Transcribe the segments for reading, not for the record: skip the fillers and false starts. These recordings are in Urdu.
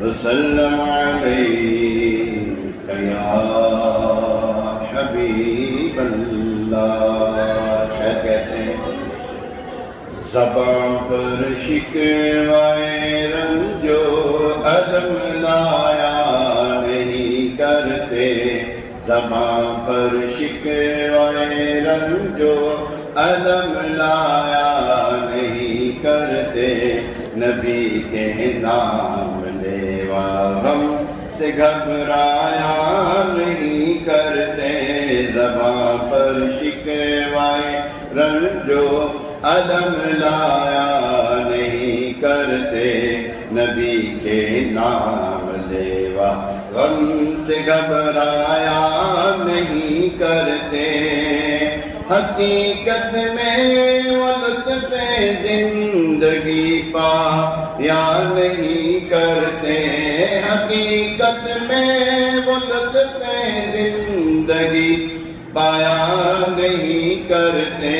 وسلم عليك يا حبیب اللہ. شاید کہتے ہیں زباں پر شکوائے رنج و عدم لایا نہیں کرتے. زباں پر شکوائے رنج و عدم لایا نہیں کرتے. نبی کے نام لیوا غم سے گھبرایا نہیں کرتے. زباں پر شکوائے رنج و عدم لایا نہیں کرتے. نبی کے نام لیوا غم سے گھبرایا نہیں کرتے. حقیقت میں وہ لطف زندگی پایا نہیں کرتے. حقیقت میں وہ لطف زندگی پایا نہیں کرتے.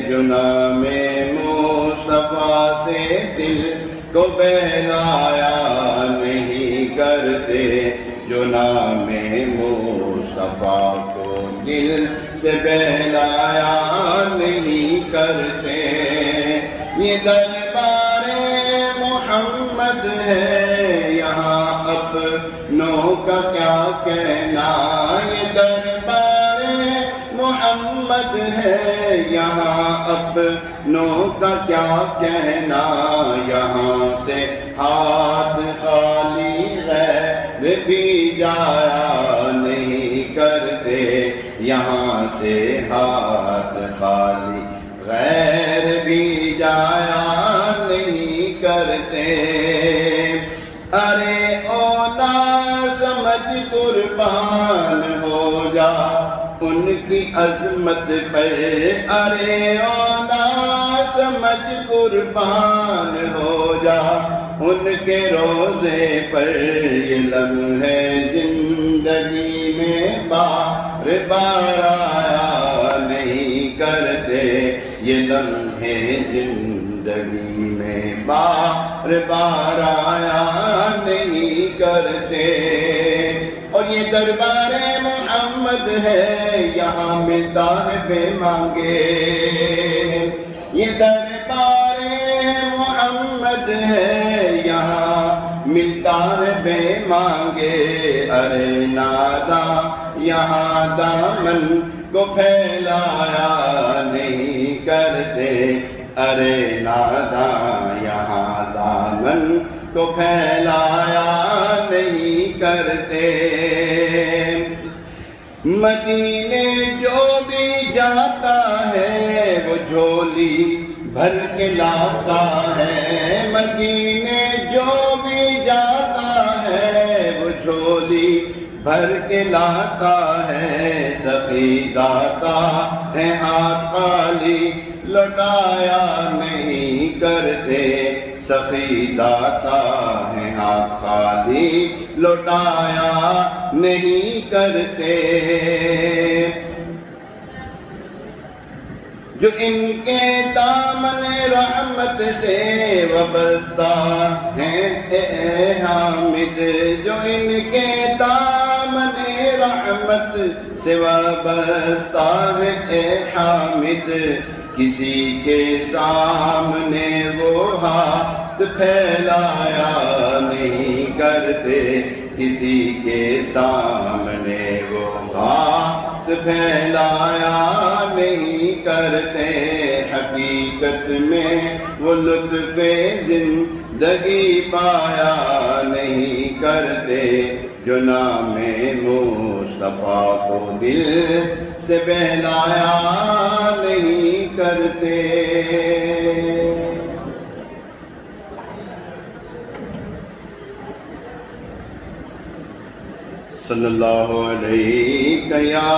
جو نام مصطفیٰ سے دل کو بہلایا نہیں کرتے. جو نام مصطفیٰ کو دل سے بہلایا نہیں کرتے. یہ دربار محمد ہے یہاں اپنوں کا کیا کہنا. یہ دربار محمد ہے یہاں اپنوں کا کیا کہنا. یہاں سے ہاتھ خالی غیر بھی جایا نہیں کرتے. یہاں سے ہاتھ خالی غیر بھی جایا نہیں کرتے. ارے اولا سمجھ قربان ہو جا ان کی عظمت پر. ارے اولا سمجھ قربان ہو جا ان کے روزے پر. یہ لمحے زندگی میں بار بار آیا نہیں کرتے. یہ لمحے زندگی میں بار بار آیا نہیں کرتے. اور یہ دربار محمد ہے یہاں ملتا ہے بے مانگے. یہ دربار محمد ہے یہاں ملتا ہے بے مانگے. ارے ناداں یہاں دامن کو پھیلایا نہیں کرتے. ارے ناداں یہاں دامن کو پھیلایا نہیں کرتے. مدینے جو بھی جاتا ہے وہ جھولی بھر کے لاتا ہے. مدینے جو بھی جاتا ہے وہ جھولی بھر کے لاتا ہے. سخی داتا ہے ہاتھ خالی لوٹایا نہیں کرتے. سخی داتا ہے ہاتھ خالی لوٹایا نہیں کرتے. جو ان کے دامن رحمت سے وابستہ ہیں اے حامد. جو ان کے دامن رحمت سے وابستہ ہیں اے حامد. کسی کے سامنے وہ ہاتھ پھیلایا نہیں کرتے. کسی کے سامنے وہ ہاتھ پھیلایا نہیں کرتے. حقیقت میں وہ لطف زندگی پایا نہیں کرتے. جو نام مصطفیٰ کو دل سے بہلایا نہیں کرتے. صلی اللہ علیہ یا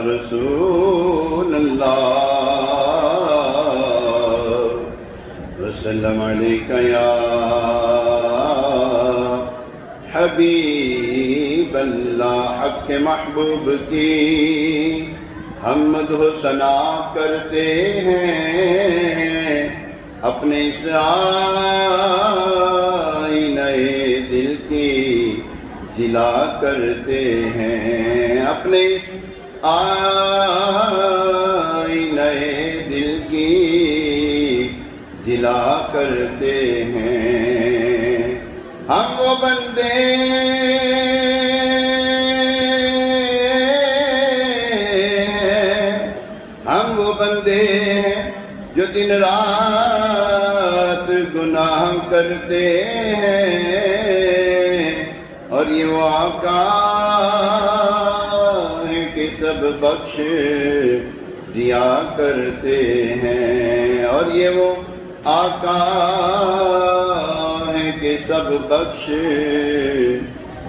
رسول اللہ. وسلم علیہ یا حبیب اللہ. حق محبوب کی ہم مدح و ثنا کرتے ہیں، اپنے اس آئینہ دل کی جلا کرتے ہیں، اپنے اس آئینہ دل کی جلا کرتے ہیں۔ ہم وہ بندے ہیں جو دن رات گناہ کرتے ہیں، اور یہ وہ آقا ہے کہ سب بخش دیا کرتے ہیں، اور یہ وہ آقا ہے کہ سب بخش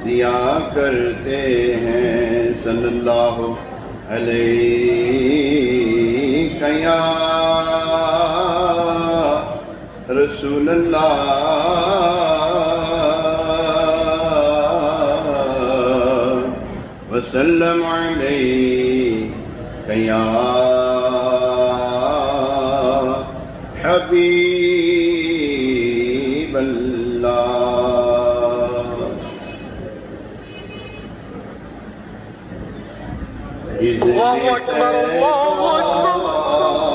دیا کرتے ہیں۔ صلی اللہ علیہ یا رسول اللہ وسلم علیہ یا حبیب اللہ۔ اللہ اکبر اللہ اکبر